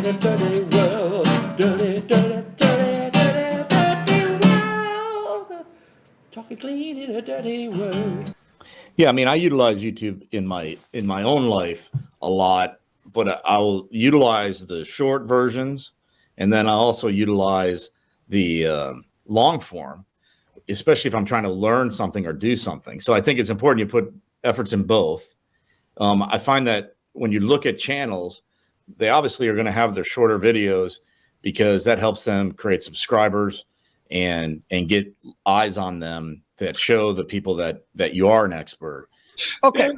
in a dirty world. Dirty, dirty, dirty, dirty, dirty world. Talking clean in a dirty world. Yeah, I mean, I utilize YouTube in my own life a lot, but I'll utilize the short versions, and then I also utilize the long form, especially if I'm trying to learn something or do something. So I think it's important you put efforts in both. I find that when you look at channels, they obviously are going to have their shorter videos because that helps them create subscribers and get eyes on them that show the people that you are an expert. Okay,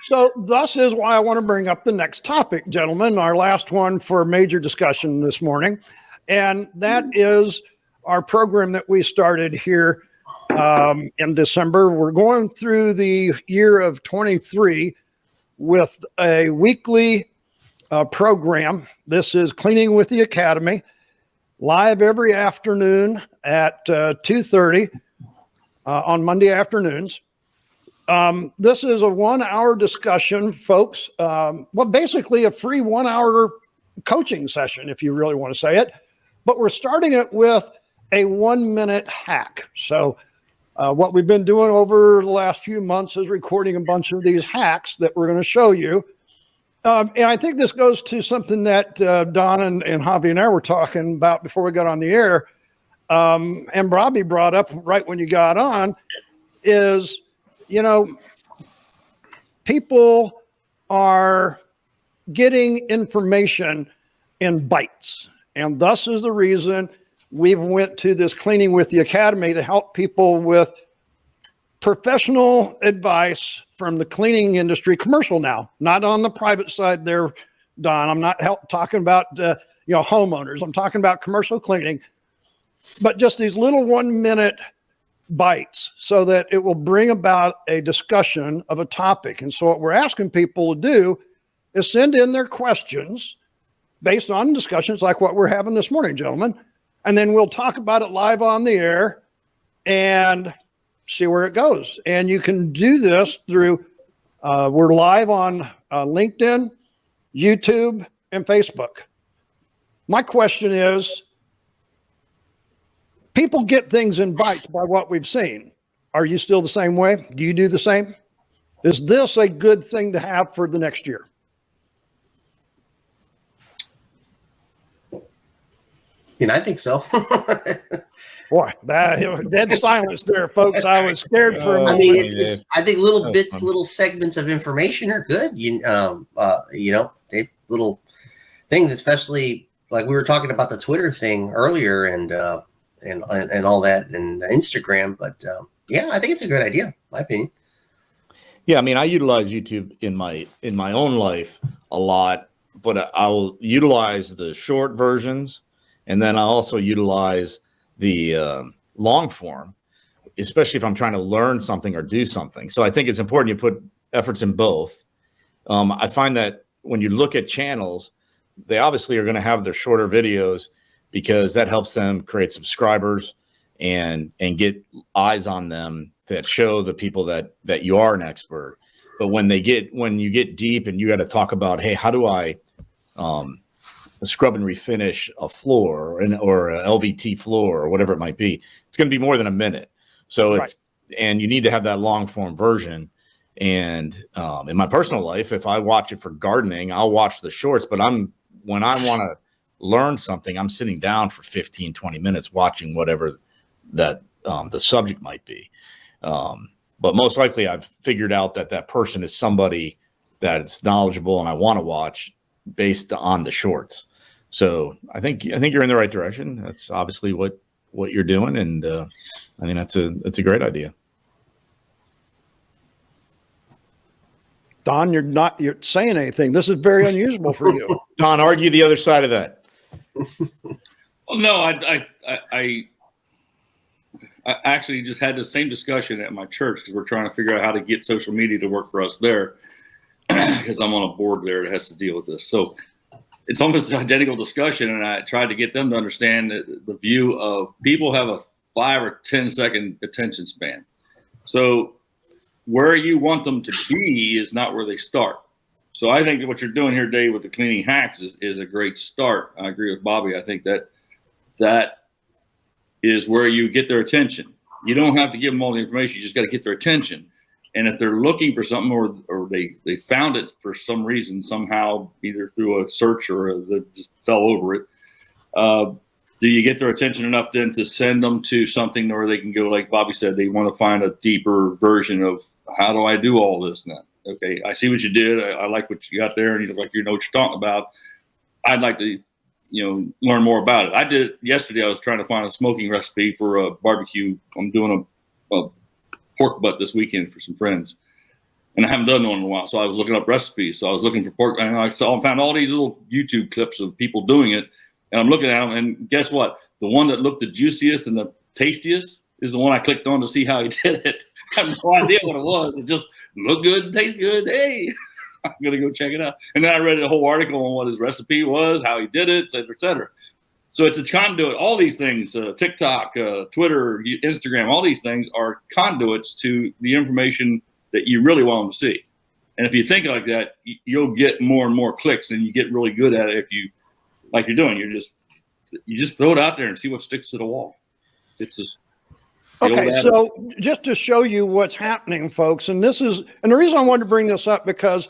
so thus is why I want to bring up the next topic, gentlemen, our last one for major discussion this morning, and that is our program that we started here in December. We're going through the year of 23 with a weekly program. This is Cleaning with the Academy, live every afternoon at 2:30 on Monday afternoons. This is a 1 hour discussion, folks. Well, basically a free 1 hour coaching session, if you really want to say it. But we're starting it with a 1 minute hack. So what we've been doing over the last few months is recording a bunch of these hacks that we're going to show you. And I think this goes to something that Don and Javi and I were talking about before we got on the air. And Robbie brought up right when you got on is, you know, people are getting information in bites. And thus is the reason we went to this Cleaning with the Academy to help people with professional advice from the cleaning industry, commercial now, not on the private side there, Don. I'm not talking about, homeowners. I'm talking about commercial cleaning, but just these little 1 minute bites so that it will bring about a discussion of a topic. And so what we're asking people to do is send in their questions based on discussions like what we're having this morning, gentlemen. And then we'll talk about it live on the air and see where it goes. And you can do this through, we're live on LinkedIn, YouTube, and Facebook. My question is, people get things in bites by what we've seen. Are you still the same way? Do you do the same? Is this a good thing to have for the next year? I think so. Boy, dead silence there, folks. I was scared for a moment. I mean, I think little bits, little segments of information are good. They little things, especially like we were talking about the Twitter thing earlier, and all that, and Instagram. But I think it's a good idea, in my opinion. Yeah, I mean, I utilize YouTube in my own life a lot, but I'll utilize the short versions, and then I also utilize the long form, especially if I'm trying to learn something or do something. So I think it's important you put efforts in both. I find that when you look at channels, they obviously are going to have their shorter videos because that helps them create subscribers and get eyes on them that show the people that you are an expert. But when you get deep and you got to talk about, hey, how do I scrub and refinish a floor or a LVT floor or whatever it might be, it's going to be more than a minute. So and you need to have that long form version. And in my personal life, if I watch it for gardening, I'll watch the shorts, but when I want to learn something, I'm sitting down for 15, 20 minutes watching whatever that the subject might be. But most likely I've figured out that person is somebody that's knowledgeable and I want to watch based on the shorts. So I think you're in the right direction. That's obviously what you're doing. And I mean, that's a great idea. Don, you're saying anything. This is very unusual for you. Don, argue the other side of that. Well, no, I actually just had the same discussion at my church because we're trying to figure out how to get social media to work for us there because I'm on a board there that has to deal with this. So it's almost an identical discussion, and I tried to get them to understand the view of people have a 5 or 10 second attention span. So where you want them to be is not where they start. So I think that what you're doing here, Dave, with the cleaning hacks is a great start. I agree with Bobby. I think that is where you get their attention. You don't have to give them all the information. You just got to get their attention. And if they're looking for something or they found it for some reason, somehow, either through a search or they just fell over it, do you get their attention enough then to send them to something where they can go, like Bobby said, they want to find a deeper version of how do I do all this now? Okay, I see what you did. I like what you got there, and you look like you know what you're talking about. I'd like to, learn more about it. I did yesterday. I was trying to find a smoking recipe for a barbecue. I'm doing a pork butt this weekend for some friends, and I haven't done one in a while. So I was looking up recipes. So I was looking for pork, and I found all these little YouTube clips of people doing it, and I'm looking at them. And guess what? The one that looked the juiciest and the tastiest is the one I clicked on to see how he did it. I have no idea what it was. It just looked good and tastes good. Hey, I'm going to go check it out. And then I read the whole article on what his recipe was, how he did it, et cetera, et cetera. So it's a conduit. All these things, TikTok, Twitter, Instagram, all these things are conduits to the information that you really want them to see. And if you think like that, you'll get more and more clicks, and you get really good at it if you, like you're doing, you just throw it out there and see what sticks to the wall. It's just okay. So just to show you what's happening, folks, and the reason I wanted to bring this up because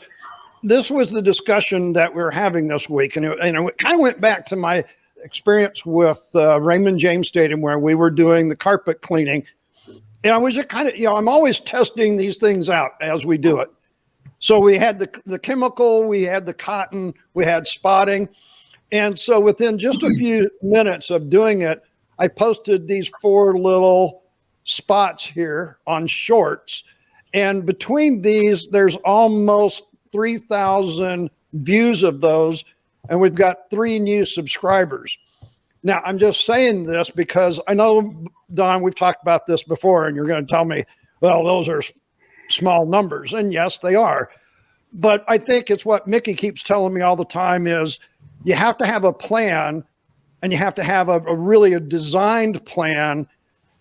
this was the discussion that we were having this week, and it kind of went back to my experience with Raymond James Stadium where we were doing the carpet cleaning, and I was just kind of, I'm always testing these things out as we do it. So we had the chemical, we had the cotton, we had spotting, and so within just a few minutes of doing it, I posted these 4 little spots here on shorts, and between these, there's almost 3,000 views of those, and we've got 3 new subscribers. Now, I'm just saying this because I know, Don, we've talked about this before, and you're going to tell me, well, those are small numbers, and yes, they are. But I think it's what Mickey keeps telling me all the time is you have to have a plan, and you have to have a really designed plan.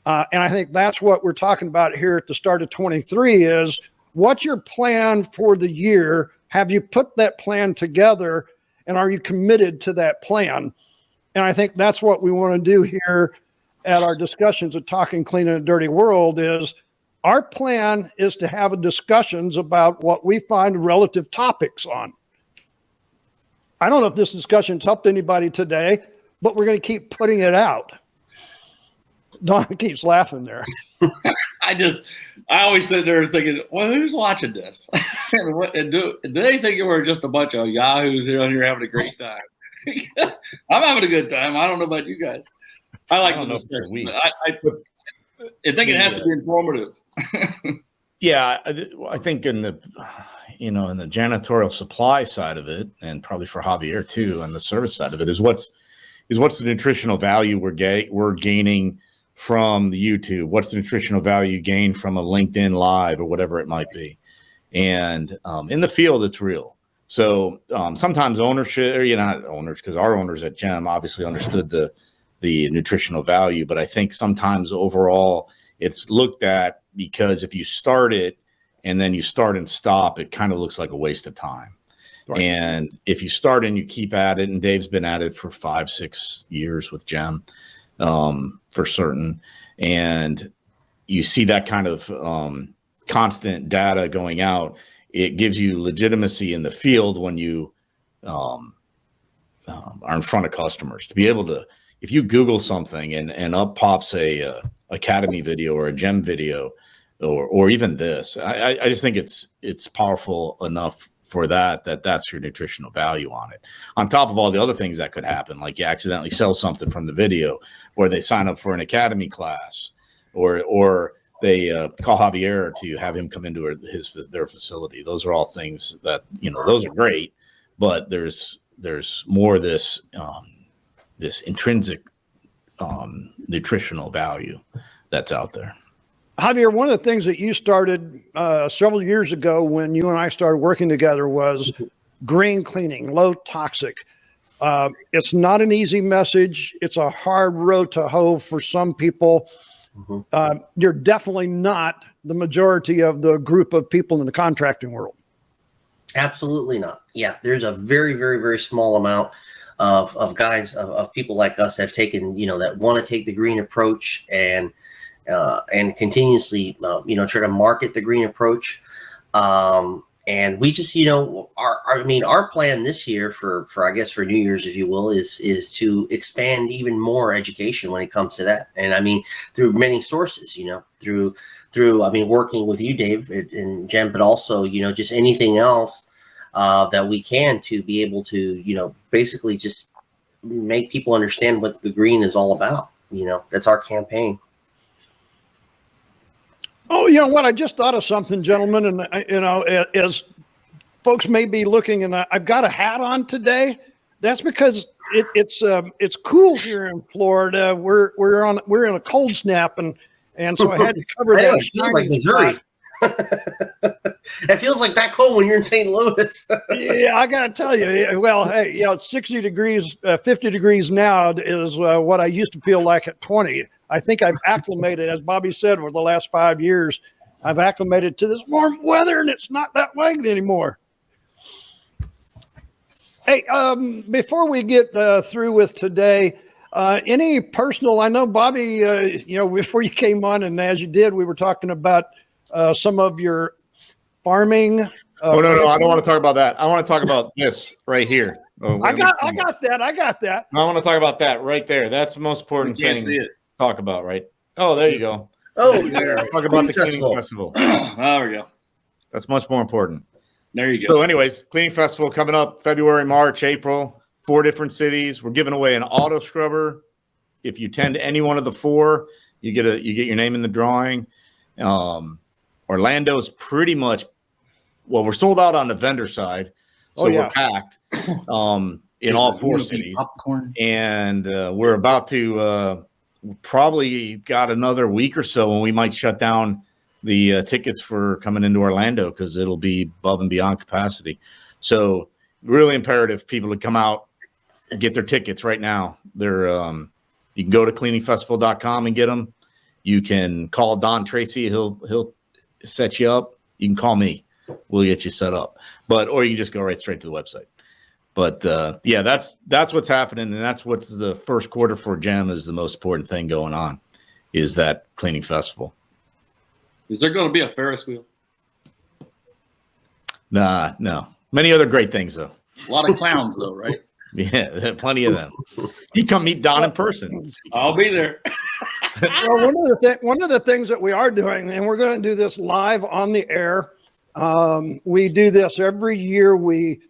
And I think that's what we're talking about here at the start of 23 is what's your plan for the year? Have you put that plan together, and are you committed to that plan? And I think that's what we want to do here at our discussions of Talking Clean in a Dirty World is our plan is to have discussions about what we find relative topics on. I don't know if this discussion's helped anybody today, but we're going to keep putting it out. Don keeps laughing there. I always sit there thinking, well, who's watching this? and do they think we're just a bunch of yahoos here having a great time? I'm having a good time. I don't know about you guys. I like the discussion. I think it has to be informative. Yeah, I think in the janitorial supply side of it, and probably for Javier too, and the service side of it is what's the nutritional value we're gaining from the YouTube? What's the nutritional value gained from a LinkedIn Live or whatever it might be? And in the field, it's real. So sometimes ownership, or not owners, because our owners at GEM obviously understood the nutritional value, but I think sometimes overall it's looked at because if you start it and then you start and stop, it kind of looks like a waste of time. Right. And if you start and you keep at it, and Dave's been at it for 5-6 years with GEM, for certain, and you see that kind of constant data going out, it gives you legitimacy in the field when you are in front of customers to be able to, if you Google something and up pops a Academy video or a GEM video or even this, I just think it's powerful enough for that's your nutritional value on it. On top of all the other things that could happen, like you accidentally sell something from the video, or they sign up for an Academy class, or they call Javier to have him come into their facility. Those are all things that, those are great, but there's more of this intrinsic nutritional value that's out there. Javier, one of the things that you started several years ago when you and I started working together was green cleaning, low toxic. It's not an easy message. It's a hard road to hoe for some people. Mm-hmm. You're definitely not the majority of the group of people in the contracting world. Absolutely not. Yeah, there's a very, very, very small amount of guys of people like us have taken, that want to take the green approach and continuously, try to market the green approach. And we just, our plan this year for I guess for New Year's, if you will, is to expand even more education when it comes to that. And I mean, through many sources, through working with you, Dave and Jen, but also, just anything else that we can to be able to, basically just make people understand what the green is all about. That's our campaign. Oh, you know what? I just thought of something, gentlemen, and as folks may be looking, and I've got a hat on today. That's because it's cool here in Florida. We're in a cold snap, and so I had to cover that. It feels like Missouri. It feels like back home when you're in St. Louis. Yeah, I got to tell you. Well, hey, it's 60 degrees, 50 degrees now is what I used to feel like at 20. I think I've acclimated, as Bobby said, over the last 5 years, I've acclimated to this warm weather, and it's not that way anymore. Hey, before we get through with today, any personal, I know, Bobby, before you came on, and as you did, we were talking about some of your farming. No, I don't want to talk about that. I want to talk about this right here. I got that. I want to talk about that right there. That's the most important thing to talk about, right? Oh, there you go. Oh, yeah. Talk about the cleaning festival. There we go. That's much more important. There you go. So anyways, cleaning festival coming up February, March, April, 4 different cities. We're giving away an auto scrubber. If you attend any one of the 4, you get your name in the drawing. Orlando's pretty much, well, we're sold out on the vendor side. So we're packed in all 4 cities. Popcorn. And we're about to probably got another week or so when we might shut down the tickets for coming into Orlando because it'll be above and beyond capacity. So really imperative people to come out and get their tickets right now. They're you can go to cleaningfestival.com and get them. You can call Don Tracy. He'll set you up. You can call me. We'll get you set up. Or you can just go right straight to the website. But that's what's happening, and that's what's the first quarter for GEM is the most important thing going on, is that cleaning festival. Is there going to be a Ferris wheel? Nah, no. Many other great things though. A lot of clowns though, right? Yeah, plenty of them. You come meet Don in person. I'll be there. Well, one of the things that we are doing, and we're going to do this live on the air. We do this every year. We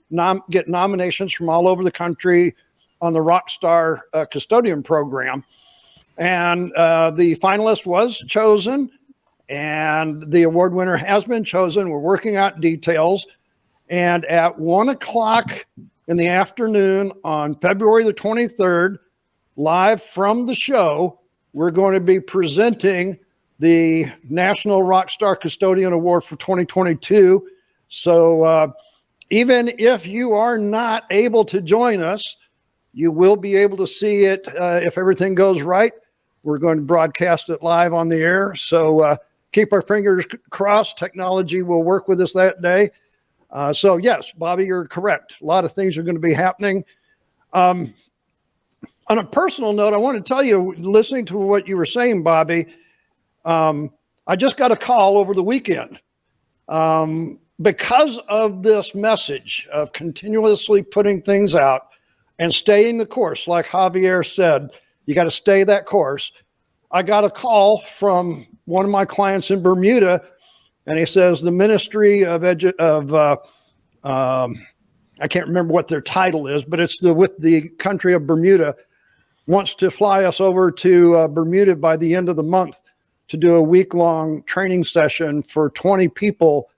get nominations from all over the country on the Rockstar Custodian program. And the finalist was chosen, and the award winner has been chosen. We're working out details. And at 1:00 in the afternoon on February the 23rd, live from the show, we're going to be presenting the National Rockstar Custodian Award for 2022. So even if you are not able to join us, you will be able to see it if everything goes right. We're going to broadcast it live on the air. So keep our fingers crossed. Technology will work with us that day. So yes, Bobby, you're correct. A lot of things are going to be happening. On a personal note, I want to tell you, listening to what you were saying, Bobby, I just got a call over the weekend because of this message of continuously putting things out and staying the course. Like Javier said, you got to stay that course. I got a call from one of my clients in Bermuda, and he says the Ministry of I can't remember what their title is, but it's with the country of Bermuda, wants to fly us over to Bermuda by the end of the month to do a week-long training session for 20 people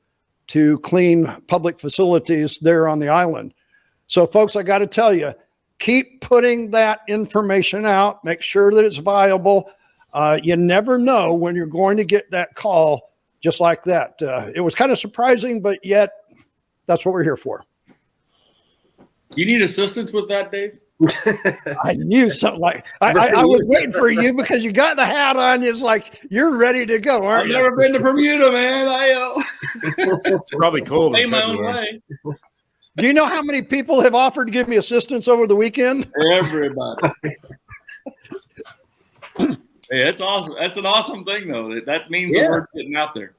to clean public facilities there on the island. So folks, I got to tell you, keep putting that information out, make sure that it's viable. You never know when you're going to get that call just like that. It was kind of surprising, but yet that's what we're here for. You need assistance with that, Dave? I knew something like I was waiting for you because you got the hat on. It's like you're ready to go, I've aren't you? never been to Bermuda, man. It's probably cold Pay in my own February. way. Do you know how many people have offered to give me assistance over the weekend? Everybody. Hey, that's awesome. That's an awesome thing, though. That means the word's getting out there.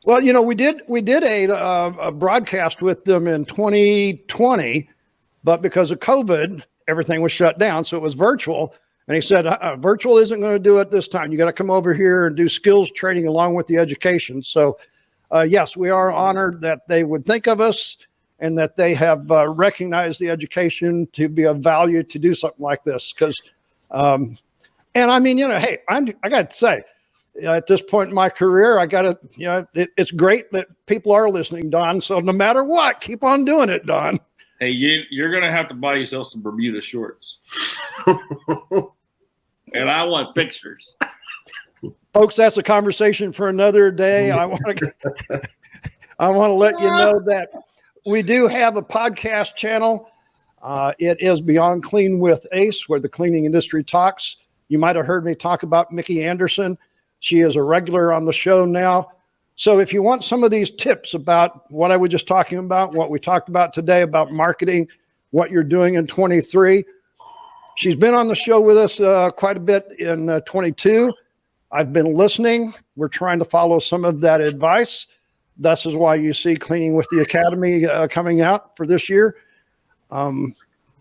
Well, we did a broadcast with them in 2020, but because of COVID, everything was shut down, so it was virtual. And he said, virtual isn't going to do it this time. You got to come over here and do skills training along with the education. So, yes, we are honored that they would think of us and that they have recognized the education to be of value to do something like this. Because, and I mean, hey, I got to say, at this point in my career, I got to, it's great that people are listening, Don. So no matter what, keep on doing it, Don. Hey, you're going to have to buy yourself some Bermuda shorts. And I want pictures. Folks, that's a conversation for another day. I want to let you know that we do have a podcast channel. It is Beyond Clean with Ace, where the cleaning industry talks. You might have heard me talk about Mickey Anderson. She is a regular on the show now. So if you want some of these tips about what I was just talking about, what we talked about today about marketing, what you're doing in 23, she's been on the show with us quite a bit in 22. I've been listening. We're trying to follow some of that advice. This is why you see Cleaning with the Academy coming out for this year.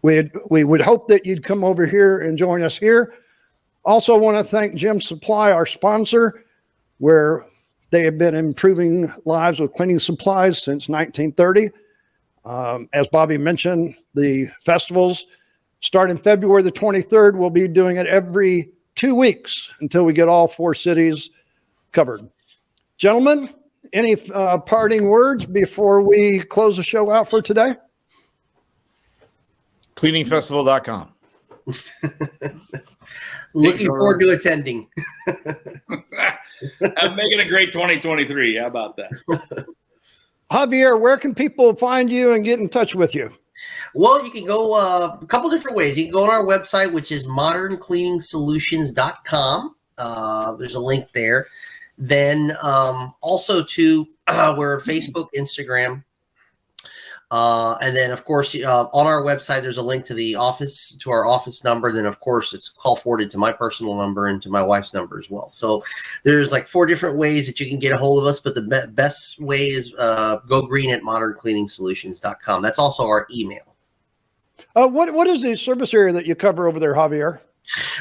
We would hope that you'd come over here and join us here. Also want to thank Gem Supply, our sponsor, where they have been improving lives with cleaning supplies since 1930. As Bobby mentioned, the festivals starting February the 23rd. We'll be doing it every 2 weeks until we get all 4 cities covered. Gentlemen, any parting words before we close the show out for today? Cleaningfestival.com. Looking forward to attending. I'm making a great 2023. How about that? Javier, where can people find you and get in touch with you? Well, you can go a couple different ways. You can go on our website, which is moderncleaningsolutions.com. There's a link there. Then also to we're Facebook, Instagram. And then, of course, on our website, there's a link to our office number. Then, of course, it's call forwarded to my personal number and to my wife's number as well. So there's like 4 different ways that you can get a hold of us. But the best way is go green at moderncleaningsolutions.com. That's also our email. What is the service area that you cover over there, Javier?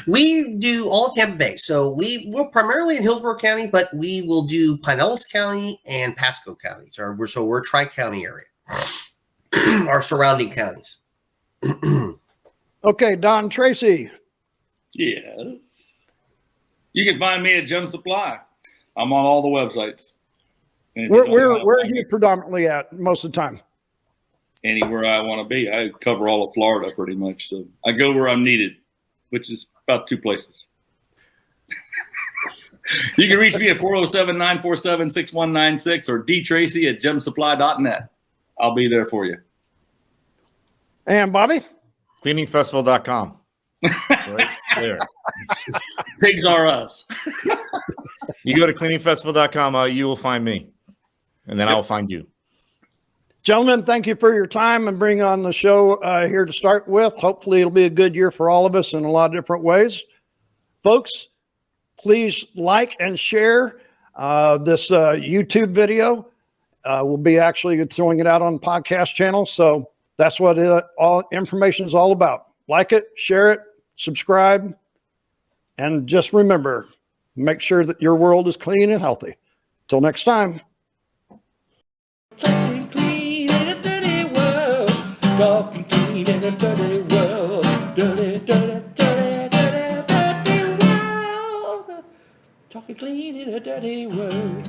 We do all of Tampa Bay. So we're primarily in Hillsborough County, but we will do Pinellas County and Pasco counties. So we're Tri-County area. Our surrounding counties. Okay, Don Tracy. Yes. You can find me at Gem Supply. I'm on all the websites. Where are you predominantly at most of the time? Anywhere I want to be. I cover all of Florida pretty much. So I go where I'm needed, which is about 2 places. You can reach me at 407-947-6196 or dtracy@gemsupply.net. I'll be there for you. And Bobby? Cleaningfestival.com. Right there. Pigs are us. You go to cleaningfestival.com, you will find me. And then I'll find you. Gentlemen, thank you for your time and bringing on the show here to start with. Hopefully it'll be a good year for all of us in a lot of different ways. Folks, please like and share this YouTube video. We'll be actually throwing it out on the podcast channel. So that's what all information is all about. Like it, share it, subscribe, and just remember, make sure that your world is clean and healthy. Till next time. Talking clean in a dirty world. Talking clean in a dirty world. Dirty, dirty, dirty, dirty, dirty world. Talking clean in a dirty world.